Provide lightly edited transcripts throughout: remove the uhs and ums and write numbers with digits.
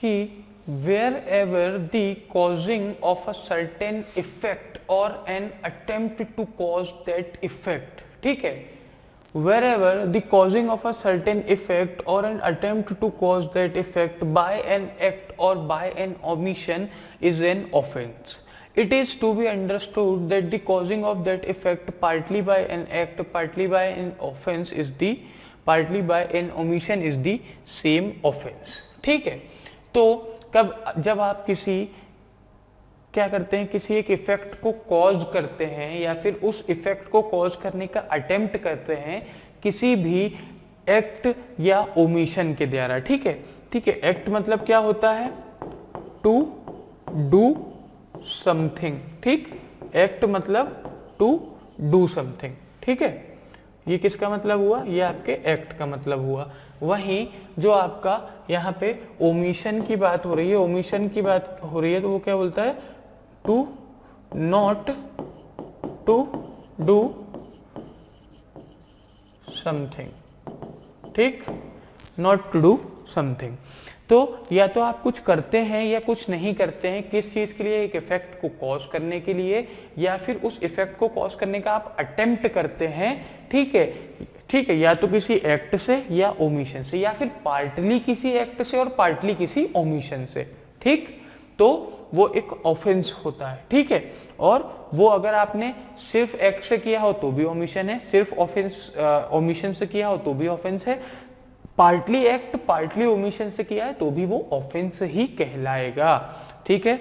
कि wherever the causing of a certain effect or an attempt to cause that effect, ठीक है, wherever the causing of a certain effect or an attempt to cause that effect by an act or by an omission is an offense. It is to be understood that the causing of that effect partly by an act, partly by an offense is the, partly by an omission is the same offense. ठीक है, तो जब आप किसी क्या करते हैं, किसी एक इफेक्ट को कॉज करते हैं या फिर उस इफेक्ट को कॉज करने का अटेम्प्ट करते हैं किसी भी एक्ट या ओमिशन के द्वारा, ठीक है, ठीक है। एक्ट मतलब क्या होता है, टू डू समथिंग, ठीक, एक्ट मतलब टू डू समथिंग, ठीक है, ये किसका मतलब हुआ, ये आपके एक्ट का मतलब हुआ। वहीं जो आपका यहाँ पे ओमिशन की बात हो रही है, ओमिशन की बात हो रही है, तो वो क्या बोलता है, to not to do something, ठीक, नॉट टू डू समथिंग। तो या तो आप कुछ करते हैं या कुछ नहीं करते हैं, किस चीज के लिए, एक इफेक्ट को कॉज करने के लिए, या फिर उस इफेक्ट को कॉज करने का आप अटेम्प्ट करते हैं, ठीक है, ठीक है, या तो किसी एक्ट से या ओमिशन से, या फिर पार्टली किसी एक्ट से और पार्टली किसी ओमिशन से, ठीक, तो वो एक ऑफेंस होता है, ठीक है। और वो अगर आपने सिर्फ एक्ट से किया हो तो भी ओमिशन है, सिर्फ ऑफेंस ओमिशन से किया हो तो भी ऑफेंस है, पार्टली एक्ट पार्टली ओमिशन से किया है तो भी वो ऑफेंस ही कहलाएगा, ठीक है।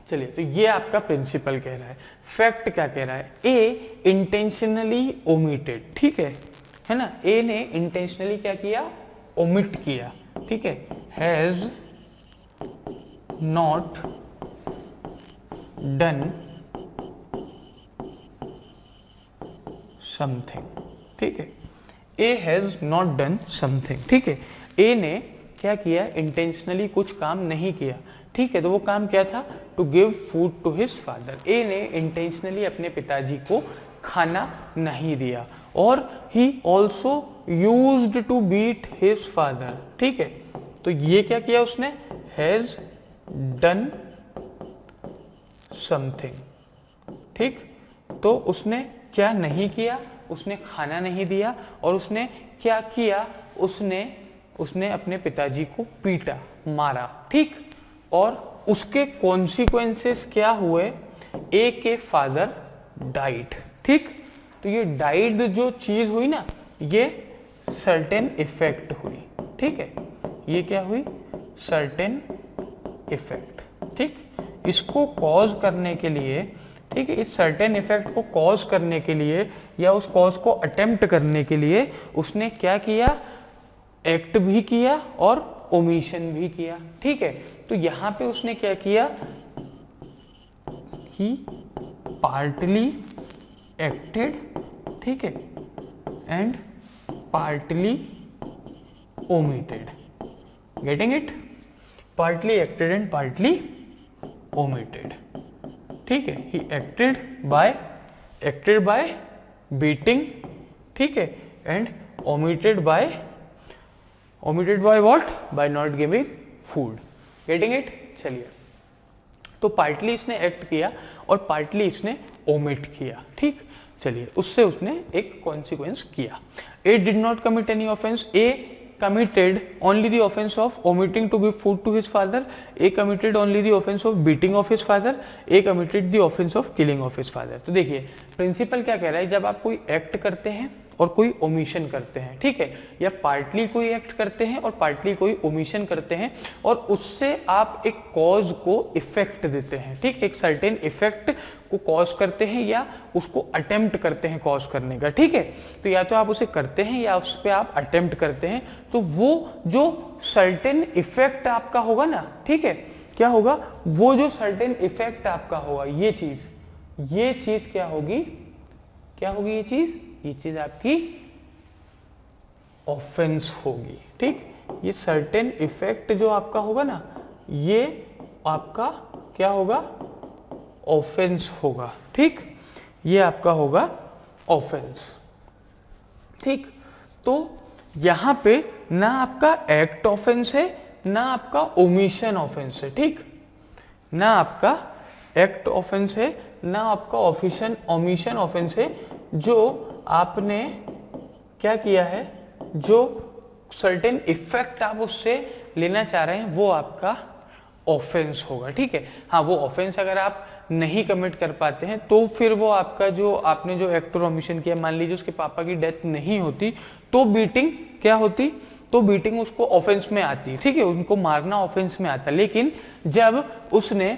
चलिए, तो ये आपका प्रिंसिपल कह रहा है। फैक्ट क्या कह रहा है, ए इंटेंशनली ओमिटेड, ठीक है ना, ए ने इंटेंशनली क्या किया, ओमिट किया, ठीक है, हैज नॉट डन समथिंग, ठीक है, ए हैज नॉट डन समथिंग, ठीक है, ए ने क्या किया, इंटेंशनली कुछ काम नहीं किया, ठीक है, तो वो काम क्या था, to give food to his father. A ने इंटेंशनली अपने पिताजी को खाना नहीं दिया, और he also used to beat his father, ठीक है, तो ये क्या किया उसने, हैज डन समथिंग, ठीक, तो उसने क्या नहीं किया, उसने खाना नहीं दिया, और उसने क्या किया, उसने अपने पिताजी को पीटा, मारा, ठीक, और उसके कॉन्सिक्वेंसेस क्या हुए, ए के फादर डाइड, ठीक, तो ये डाइड जो चीज हुई ना, ये सर्टेन इफेक्ट हुई, ठीक है, ये क्या हुई, सर्टेन इफेक्ट, ठीक, इसको कॉज करने के लिए, ठीक है, इस सर्टेन इफेक्ट को कॉज करने के लिए या उस कॉज को अटेम्प्ट करने के लिए उसने क्या किया, एक्ट भी किया और ओमिशन भी किया, ठीक है। तो यहां पे उसने क्या किया, ही पार्टली एक्टेड, ठीक है, and partly omitted, getting it, partly acted and partly omitted, ठीक है, ही एक्टेड बाय बीटिंग, ठीक है, and omitted by what, by not giving food, getting it। चलिए, तो पार्टली इसने एक्ट किया और पार्टली इसने ओमिट किया, ठीक, चलिए, उससे उसने एक कॉन्सिक्वेंस किया। A did not commit any offence, A committed only the offense of omitting to give food to his father, A committed only the offense of beating of his father, A committed the offense of killing of his father। तो देखिए principal क्या कह रहा है, जब आप कोई act करते हैं और कोई ओमिशन करते हैं, ठीक है, या पार्टली कोई एक्ट करते हैं और पार्टली कोई ओमिशन करते हैं, और उससे आप एक कॉज को इफेक्ट देते हैं, ठीक, एक सर्टेन इफेक्ट को कॉज करते हैं या उसको अटेम्प्ट करते हैं कॉज करने का, ठीक है, तो या तो आप उसे करते हैं या उस पर आप अटेम्प्ट करते हैं, तो वो जो सर्टेन इफेक्ट आपका होगा ना, ठीक है, क्या होगा, वो जो सर्टेन इफेक्ट आपका होगा, ये चीज क्या होगी, ये चीज आपकी ऑफेंस होगी, ठीक, ये सर्टेन इफेक्ट जो आपका होगा ना, ये आपका क्या होगा, ऑफेंस होगा, ठीक, ये आपका होगा ऑफेंस, ठीक। तो यहां पे ना आपका एक्ट ऑफेंस है ना आपका ओमिशन ऑफेंस है, ठीक, ना आपका एक्ट ऑफेंस है, ना आपका ओमिशन ऑफेंस है। जो आपने क्या किया है, जो सर्टेन इफेक्ट आप उससे लेना चाह रहे हैं वो आपका ऑफेंस होगा, ठीक है। हाँ, वो ऑफेंस अगर आप नहीं कमिट कर पाते हैं तो फिर वो आपका जो आपने जो एक्ट और ओमिशन किया, मान लीजिए उसके पापा की डेथ नहीं होती तो बीटिंग क्या होती, तो बीटिंग उसको ऑफेंस में आती, ठीक है, उनको मारना ऑफेंस में आता। लेकिन जब उसने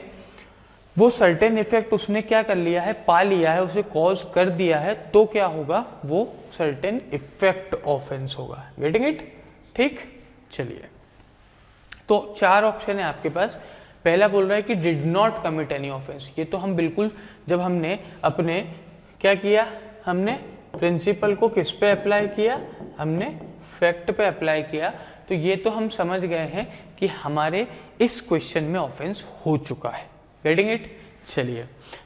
वो सर्टेन इफेक्ट उसने क्या कर लिया है, पा लिया है, उसे कॉज कर दिया है, तो क्या होगा, वो सर्टेन इफेक्ट ऑफेंस होगा। गेटिंग इट, ठीक। चलिए, तो 4 ऑप्शन है आपके पास। पहला बोल रहा है कि did not commit any offence. ये तो हम बिल्कुल, जब हमने अपने क्या किया, हमने प्रिंसिपल को किस पे अप्लाई किया, हमने फैक्ट पे अप्लाई किया, तो ये तो हम समझ गए हैं कि हमारे इस क्वेश्चन में ऑफेंस हो चुका है। Getting it. चलिए,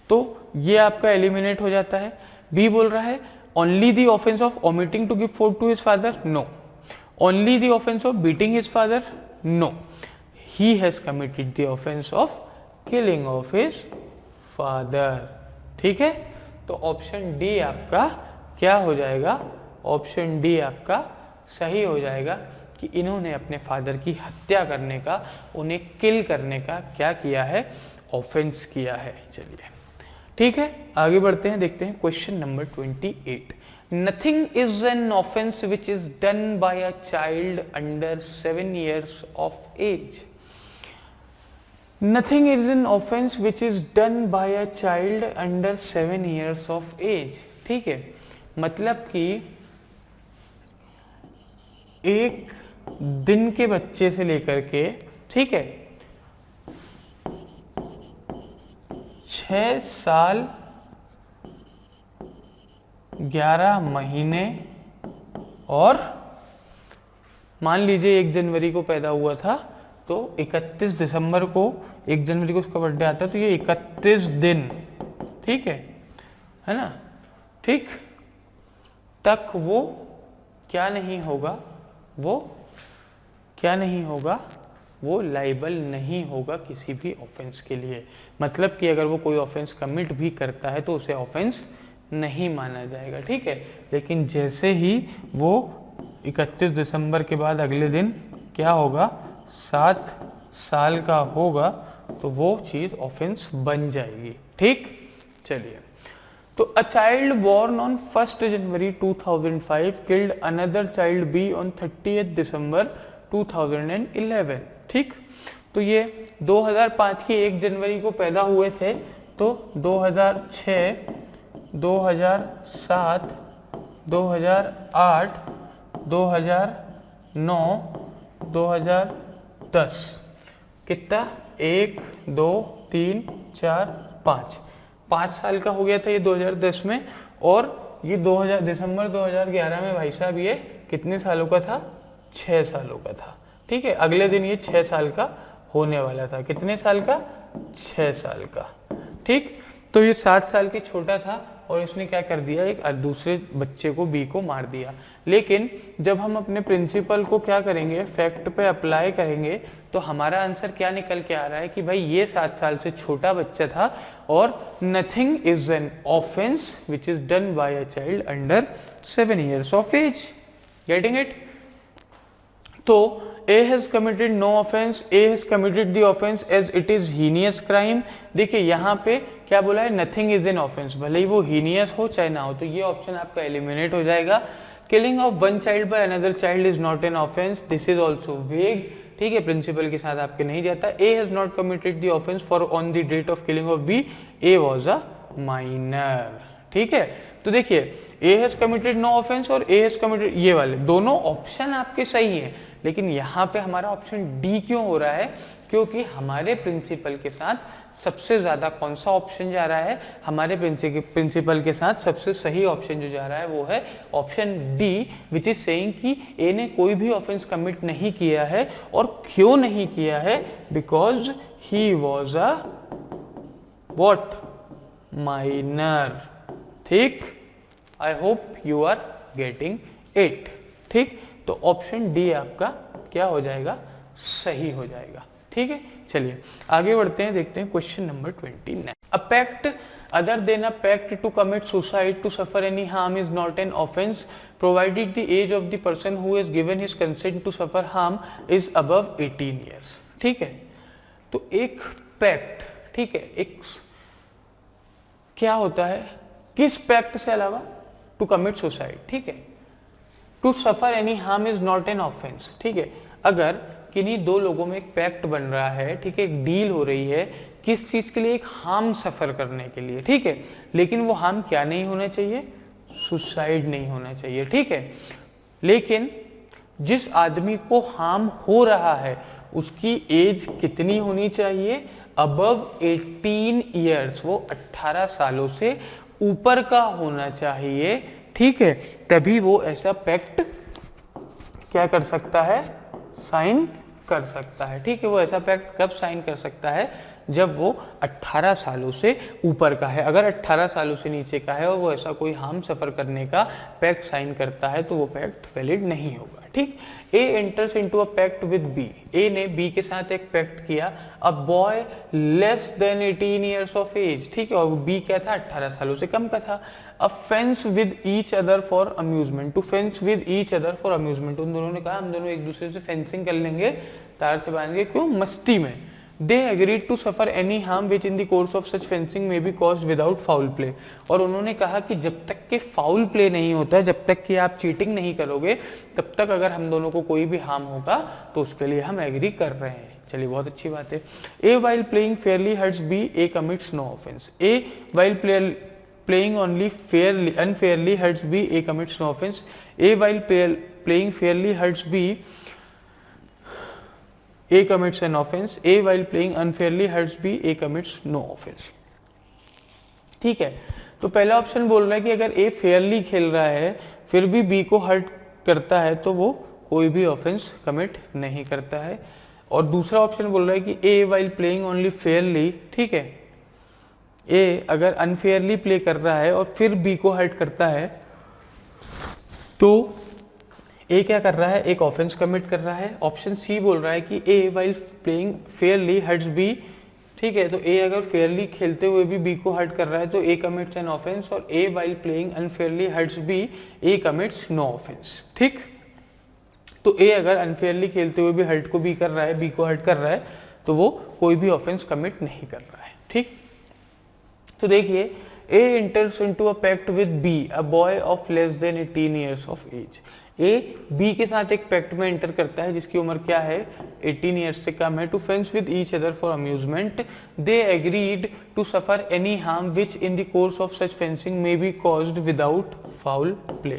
तो ये आपका एलिमिनेट हो जाता है। बी बोल रहा है only the offence of omitting to give food to his father, no. Only the offence of beating his father, no. he has committed the offense of killing of his father, ठीक है। तो option D आपका क्या हो जाएगा, option D आपका सही हो जाएगा कि इन्होंने अपने फादर की हत्या करने का, उन्हें किल करने का क्या किया है, ऑफेंस किया है। चलिए, ठीक है, आगे बढ़ते हैं, देखते हैं question number 28। Nothing is an offence which is done by a child under 7 years of age। Nothing is an offense which is done by a child under 7 years of age, ठीक है। मतलब कि एक दिन के बच्चे से लेकर के, ठीक है, 6 साल 11 महीने, और मान लीजिए 1 जनवरी को पैदा हुआ था तो 31 दिसंबर को, 1 जनवरी को उसका बर्थडे आता है, तो ये 31 दिन, ठीक है ना, ठीक, तक वो क्या नहीं होगा, वो क्या नहीं होगा, वो लाइबल नहीं होगा किसी भी ऑफेंस के लिए। मतलब कि अगर वो कोई ऑफेंस कमिट भी करता है तो उसे ऑफेंस नहीं माना जाएगा, ठीक है। लेकिन जैसे ही वो 31 दिसंबर के बाद अगले दिन क्या होगा, 7 साल का होगा, तो वो चीज ऑफेंस बन जाएगी, ठीक। चलिए, तो a child born on 1 January 2005 killed another child B on 30 December 2011, ठीक। तो ये 2005 की 1 जनवरी को पैदा हुए थे, तो 2006, 2007, 2008, 2009, 2010, कितना, 1 2 3 4 5 साल का हो गया था ये 2010 में, और ये 2000 दिसंबर 2011 में भाई साहब ये कितने सालों का था, 6 सालों का था, ठीक है। अगले दिन ये 6 साल का होने वाला था, कितने साल का, 6 साल का, ठीक। तो ये 7 साल की छोटा था और इसने क्या कर दिया, एक दूसरे बच्चे को, बी को मार दिया। लेकिन जब हम अपने प्रिंसिपल को क्या करेंगे, फैक्ट पे अप्लाई करेंगे, तो हमारा आंसर क्या निकल के आ रहा है कि भाई ये 7 साल से छोटा बच्चा था, और nothing is an offence which is done by a child under 7 years of age। Getting it. तो A has committed no offense, A has committed the offense as it is heinous crime। देखिए यहाँ पे क्या बोला है, nothing is an offence, भले ही वो heinous हो चाहे ना हो, तो ये ऑप्शन आपका एलिमिनेट हो जाएगा। Killing of one child by another child is not an offence, this is also vague, ठीक है, प्रिंसिपल के साथ आपके नहीं जाता। A has not committed the offence for on the date of killing of B, A was a minor, ठीक है। तो देखिए A has committed no offence और ए हैज कमिटेड, ये वाले दोनों ऑप्शन आपके सही हैं, लेकिन यहाँ पे हमारा ऑप्शन डी क्यों हो रहा है, क्योंकि हमारे प्रिंसिपल के साथ सबसे ज्यादा कौन सा ऑप्शन जा रहा है, हमारे प्रिंसिपल के साथ सबसे सही ऑप्शन जो जा रहा है वो है option D, which is saying कि ए ने कोई भी ऑफेंस कमिट नहीं किया है। और क्यों नहीं किया है, because he was a what, minor, ठीक। I hope you are getting it, ठीक। तो ऑप्शन डी आपका क्या हो जाएगा, सही हो जाएगा। ठीक है, चलिए आगे बढ़ते हैं, देखते हैं question number 29। A pact other than a pact to commit suicide to suffer any harm is not an offense provided the age of the person who has given his consent to suffer harm is above 18 years। ठीक है, तो एक pact, ठीक है, एक क्या होता है, किस पैक्ट से अलावा, टू कमिट सुसाइड, ठीक है, to suffer any harm is not an offence. ठीक है, अगर किन्हीं दो लोगों में एक पैक्ट बन रहा है, ठीक है, एक डील हो रही है किस चीज के लिए, एक हार्म सफर करने के लिए, ठीक है, लेकिन वो हार्म क्या नहीं होना चाहिए, सुसाइड नहीं होना चाहिए। ठीक है, लेकिन जिस आदमी को हार्म हो रहा है उसकी एज कितनी होनी चाहिए, अबव 18 ईयर्स, वो 18 सालों से ऊपर का होना चाहिए। ठीक है, तभी वो ऐसा पैक्ट क्या कर सकता है, साइन कर सकता है। ठीक है, वो ऐसा पैक्ट कब साइन कर सकता है, जब वो 18 सालों से ऊपर का है। अगर 18 सालों से नीचे का है और वो ऐसा कोई हार्म सफर करने का पैक्ट साइन करता है तो वो पैक्ट वैलिड नहीं होगा। ठीक, A enters into a pact with B, A ने बी के साथ एक पैक्ट किया, a boy less than 18 years of age. ठीक है, और बी क्या था, 18 सालों से कम का था। A fence with each other for amusement, to fence with each other for amusement, उन दोनों ने कहा हम दोनों एक दूसरे से फेंसिंग कर लेंगे, तार से बांध के, क्यों, मस्ती में। They agreed to suffer any harm which in the course of such fencing may be caused without foul play। और उन्होंने कहा कि जब तक के फाउल प्ले नहीं होता है, जब तक कि आप चीटिंग नहीं करोगे, तब तक अगर हम दोनों को कोई भी हार्म होगा तो उसके लिए हम एग्री कर रहे हैं। चलिए, बहुत अच्छी बात है। A while playing fairly hurts B, A commits no offense। A while playing only fairly unfairly hurts B, A commits no offense। A while playing fairly hurts B, A commits an offense। A while playing unfairly hurts B, A commits no offense। ठीक है, तो पहला option बोल रहा है कि अगर A Fairlie खेल रहा है फिर भी B को हर्ट करता है तो वो कोई भी ऑफेंस कमिट नहीं करता है। और दूसरा ऑप्शन बोल रहा है कि A while playing only fairly, ठीक है, A अगर अनफेयरली प्ले कर रहा है और फिर B को हर्ट करता है तो ए क्या कर रहा है, एक ऑफेंस कमिट कर रहा है। ऑप्शन सी बोल रहा है कि A while playing fairly hurts B. ठीक है, तो ए अगर फेयरली खेलते हुए भी बी को हर्ट कर रहा है तो ए कमिट्स एन ऑफेंस, और A while playing unfairly hurts B, A commits no offence. ठीक, तो ए अगर अनफेयरली खेलते हुए भी हर्ट को बी कर रहा है, बी को हर्ट कर रहा है, तो वो कोई भी ऑफेंस कमिट नहीं कर रहा है। ठीक, तो देखिए, A enters into a pact with B, a boy of less than 18 years of age. A B के साथ एक पैक्ट में एंटर करता है जिसकी उम्र क्या है, 18 ईयर्स से कम है। To fence with each other for amusement, they agreed to suffer any harm which in the course of such fencing may be caused without foul play.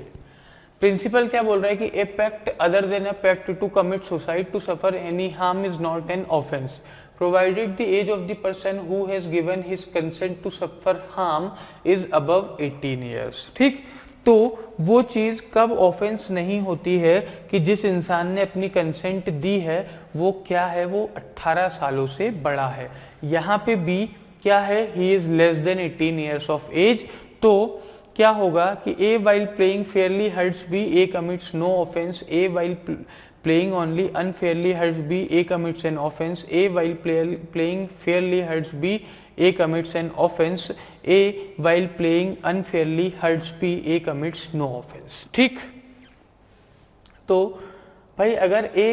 Principle क्या बोल रहा है कि a pact other than a pact to commit suicide to suffer any harm is not an offence provided the age of the person who has given his consent to suffer harm is above 18 years। ठीक, तो वो चीज कब offence नहीं होती है कि जिस इंसान ने अपनी कंसेंट दी है वो क्या है, वो 18 सालों से बड़ा है। यहाँ पे बी क्या है, he is less than 18 years of age. तो क्या होगा कि A while playing fairly hurts B, A commits no offence. A while playing only unfairly hurts B, A commits an offense। A while playing fairly hurts B, A commits an offense। A while playing unfairly hurts B, A commits no offense। ठीक, तो भाई अगर A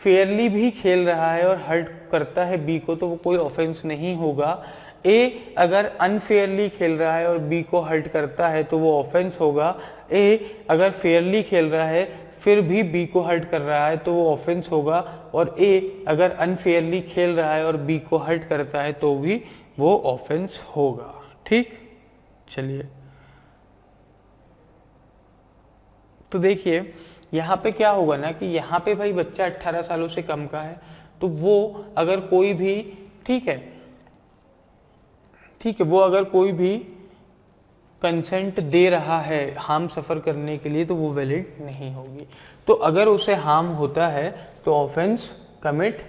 Fairlie भी खेल रहा है और hurt करता है B को तो वो कोई ऑफेंस नहीं होगा। A अगर अनफेयरली खेल रहा है और B को हर्ट करता है तो वो ऑफेंस होगा। A अगर फेयरली खेल रहा है फिर भी बी को हर्ट कर रहा है तो वो ऑफेंस होगा, और ए अगर अनफेयरली खेल रहा है और बी को हर्ट करता है तो भी वो ऑफेंस होगा। ठीक, चलिए, तो देखिए यहाँ पे क्या होगा ना कि यहाँ पे भाई बच्चा 18 सालों से कम का है, तो वो अगर कोई भी, ठीक है, वो अगर कोई भी कंसेंट दे रहा है हार्म सफर करने के लिए तो वो वैलिड नहीं होगी। तो अगर उसे हार्म होता है तो ऑफेंस कमिट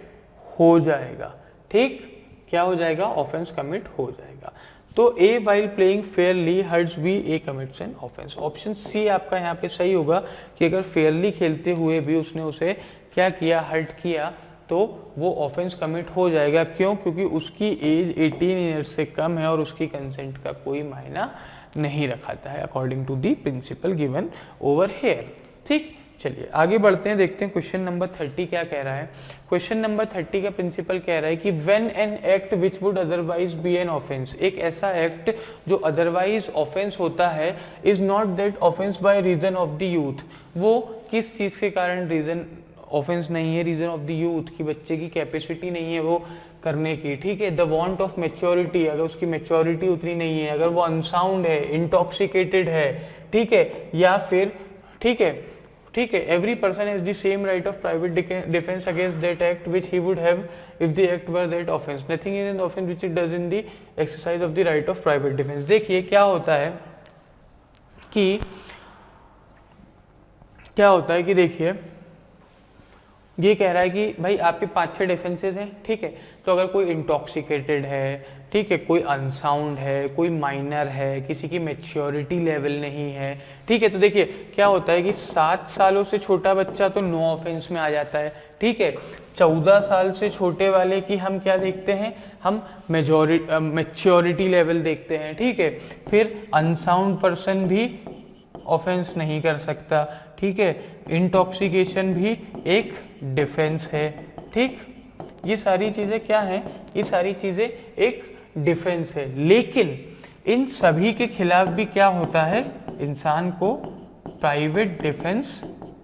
हो जाएगा। ठीक, क्या हो जाएगा, ऑफेंस कमिट हो जाएगा। तो A while playing fairly hurts B, A commits an offence. Option C आपका यहाँ पे सही होगा कि अगर फेयरली खेलते हुए भी उसने उसे क्या किया, हर्ट किया, तो वो ऑफेंस कमिट हो जाएगा। क्यों? क्योंकि उसकी एज 18 ईयर्स से कम है और उसकी कंसेंट का कोई मायना नहीं रखाता है according to the principle given over here. ठीक, चलिए आगे बढ़ते हैं, देखते हैं क्वेश्चन नंबर 30 क्या कह रहा है। क्वेश्चन नंबर 30 का प्रिंसिपल कह रहा है कि when an act which would otherwise be an offence, एक ऐसा एक्ट जो अदरवाइज ऑफेंस होता है, is not that offence by reason of the youth, वो किस चीज के कारण रीजन ऑफेंस नहीं है? रीजन ऑफ द यूथ, की बच्चे की कैपेसिटी नहीं है वो करने की। ठीक है, द वांट ऑफ मैच्योरिटी, अगर उसकी मैच्योरिटी उतनी नहीं है, अगर वो अनसाउंड है, इंटॉक्सिकेटेड है, ठीक है, या फिर ठीक है every person has the same right of private defence against that act which he would have if the act were that offence, nothing is an offence which it does in the exercise of the right of private defence. देखिए क्या होता है कि देखिए ये कह रहा है कि भाई आपके 5-6 डिफेंसेस हैं, ठीक है, तो अगर कोई इंटॉक्सिकेटेड है, ठीक है, कोई अनसाउंड है, कोई माइनर है, किसी की मैच्योरिटी लेवल नहीं है, ठीक है, तो देखिए क्या होता है कि 7 सालों से छोटा बच्चा तो नो ऑफेंस में आ जाता है। ठीक है, 14 साल से छोटे वाले की हम क्या देखते हैं? हम मैच्योरिटी लेवल देखते हैं। ठीक है, फिर अनसाउंड पर्सन भी ऑफेंस नहीं कर सकता। ठीक है, इंटॉक्सिकेशन भी एक डिफेंस है। ठीक, ये सारी चीजें क्या हैं? ये सारी चीजें एक डिफेंस है, लेकिन इन सभी के खिलाफ भी क्या होता है? इंसान को प्राइवेट डिफेंस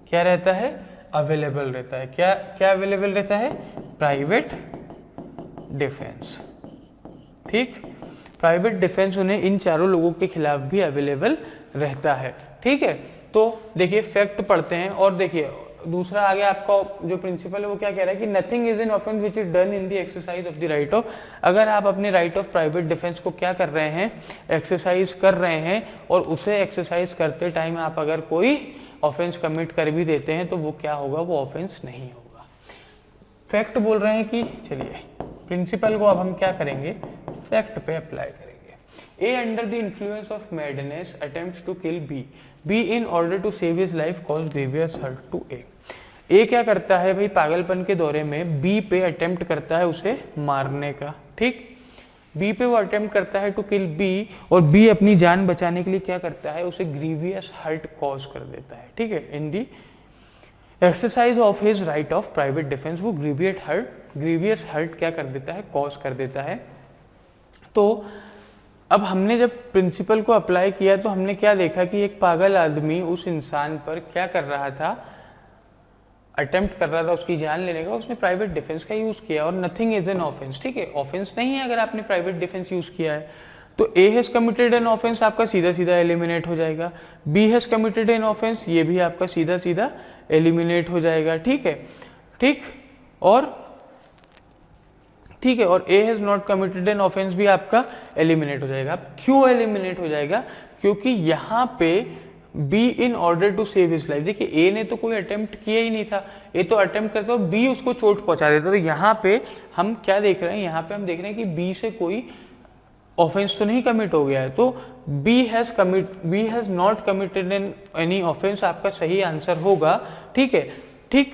क्या रहता है? अवेलेबल रहता है। क्या अवेलेबल रहता है? Private defence. ठीक, प्राइवेट डिफेंस उन्हें इन चारों लोगों के खिलाफ भी अवेलेबल रहता है। ठीक है, तो देखिए फैक्ट पढ़ते हैं और देखिए दूसरा आगे आपका जो प्रिंसिपल है वो क्या कह रहा है कि nothing is an offence which is done in the exercise of the right of, अगर आप अपने राइट ऑफ प्राइवेट डिफेंस को क्या कर रहे हैं? एक्सरसाइज कर रहे हैं, और उसे एक्सरसाइज करते टाइम आप अगर कोई ऑफेंस कमिट कर भी देते हैं तो वो क्या होगा? वो ऑफेंस नहीं होगा। फैक्ट बोल रहे हैं कि चलिए प्रिंसिपल को अब हम क्या करेंगे? फैक्ट पे अप्लाई करेंगे। A under the influence of madness attempts to kill B. B in order to save his life cause grievous hurt to A. A क्या करता है भाई? पागलपन के दौरे में B पे अटेम्प्ट करता है उसे मारने का। ठीक, B पे वो अटेम्प्ट करता है टू किल B, और B अपनी जान बचाने के लिए क्या करता है? उसे ग्रीवियस हर्ट कॉज कर देता है। ठीक है, in the exercise of his right of private defence वो ग्रीवियस हर्ट क्या कर देता है? कॉज कर देता है। तो अब हमने जब प्रिंसिपल को अप्लाई किया तो हमने क्या देखा कि एक पागल आदमी उस इंसान पर क्या कर रहा था? अटेम्प्ट कर रहा था उसकी जान लेने का, उसने प्राइवेट डिफेंस का यूज किया, और नथिंग इज एन ऑफेंस। ठीक है, ऑफेंस नहीं है अगर आपने प्राइवेट डिफेंस यूज किया है। तो A has committed an offence आपका सीधा सीधा एलिमिनेट हो जाएगा, B has committed an offence ये भी आपका सीधा सीधा एलिमिनेट हो जाएगा। ठीक है, और A has not committed an offence भी आपका एलिमिनेट हो जाएगा। क्यों एलिमिनेट हो जाएगा? क्योंकि यहाँ पे B in order to save his life, देखिए ए ने तो कोई अटेम्प्ट किया ही नहीं था, ए तो अटेम्प्ट करता है, बी उसको चोट पहुंचा देता। तो यहाँ पे हम क्या देख रहे हैं? यहाँ पे हम देख रहे हैं कि बी से कोई ऑफेंस तो नहीं कमिट हो गया है, तो B has not committed in any offence आपका सही आंसर होगा। ठीक है, ठीक,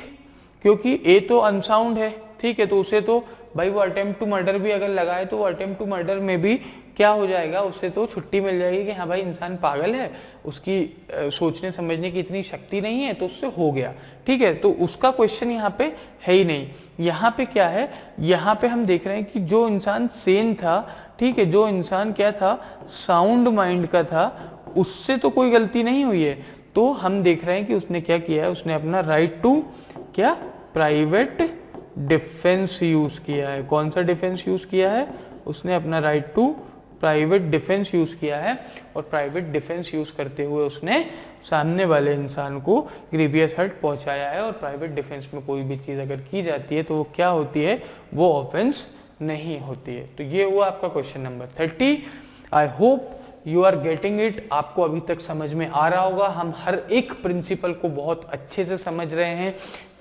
क्योंकि ए तो अनसाउंड है। ठीक है, तो उसे तो भाई वो अटेम्प्ट टू मर्डर भी अगर लगाए तो वो अटेम्प्ट टू मर्डर में भी क्या हो जाएगा? उससे तो छुट्टी मिल जाएगी कि हाँ भाई इंसान पागल है, उसकी सोचने समझने की इतनी शक्ति नहीं है, तो उससे हो गया। ठीक है, तो उसका क्वेश्चन यहाँ पे है ही नहीं। यहाँ पे क्या है? यहाँ पे हम देख रहे हैं कि जो इंसान सेन था, ठीक है, जो इंसान क्या था? साउंड माइंड का था, उससे तो कोई गलती नहीं हुई है। तो हम देख रहे हैं कि उसने क्या किया है? उसने अपना राइट टू क्या? प्राइवेट डिफेंस यूज किया है। कौन सा डिफेंस यूज किया है? उसने अपना right to private defence use किया है, और प्राइवेट डिफेंस यूज करते हुए उसने सामने वाले इंसान को ग्रीवियस हर्ट पहुंचाया है। और प्राइवेट डिफेंस में कोई भी चीज अगर की जाती है तो वो क्या होती है? वो ऑफेंस नहीं होती है। तो ये हुआ आपका question number 30। I hope you are getting it. आपको अभी तक समझ में आ रहा होगा। हम हर एक प्रिंसिपल को बहुत अच्छे से समझ रहे हैं,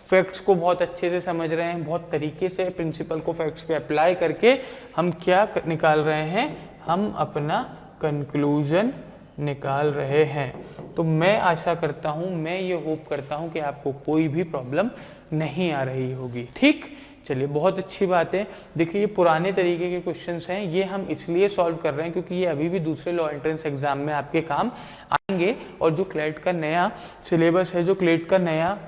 फैक्ट्स को बहुत अच्छे से समझ रहे हैं, बहुत तरीके से प्रिंसिपल को फैक्ट्स पे अप्लाई करके हम क्या निकाल रहे हैं? हम अपना कंक्लूजन निकाल रहे हैं। तो मैं आशा करता हूं, मैं ये होप करता हूं कि आपको कोई भी प्रॉब्लम नहीं आ रही होगी। ठीक, चलिए बहुत अच्छी बात है। देखिए ये पुराने तरीके के क्वेश्चंस हैं, ये हम इसलिए सॉल्व कर रहे हैं क्योंकि ये अभी भी दूसरे लॉ एंट्रेंस एग्जाम में आपके काम आएंगे। और जो क्लेट का नया सिलेबस है, जो क्लेट का नया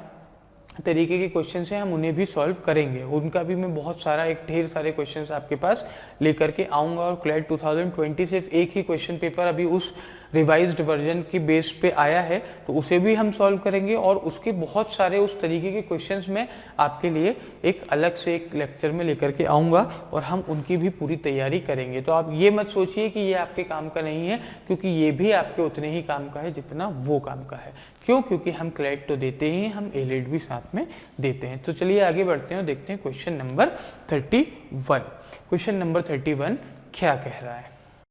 तरीके के क्वेश्चंस हैं, हम उन्हें भी सॉल्व करेंगे। उनका भी मैं बहुत सारा एक ढेर सारे क्वेश्चंस आपके पास लेकर के आऊँगा। और क्लेट 2020 सिर्फ एक ही क्वेश्चन पेपर अभी उस रिवाइज्ड वर्जन की बेस पे आया है, तो उसे भी हम सॉल्व करेंगे। और उसके बहुत सारे उस तरीके के क्वेश्चंस में आपके लिए एक अलग से एक लेक्चर में लेकर के आऊँगा और हम उनकी भी पूरी तैयारी करेंगे। तो आप ये मत सोचिए कि ये आपके काम का नहीं है, क्योंकि ये भी आपके उतने ही काम का है जितना वो काम का है। क्यों? क्योंकि हम क्लेट तो देते ही हैं, हम एलिट भी साथ में देते हैं। तो चलिए आगे बढ़ते हैं और देखते हैं क्वेश्चन नंबर 31। क्वेश्चन नंबर 31 क्या कह रहा है।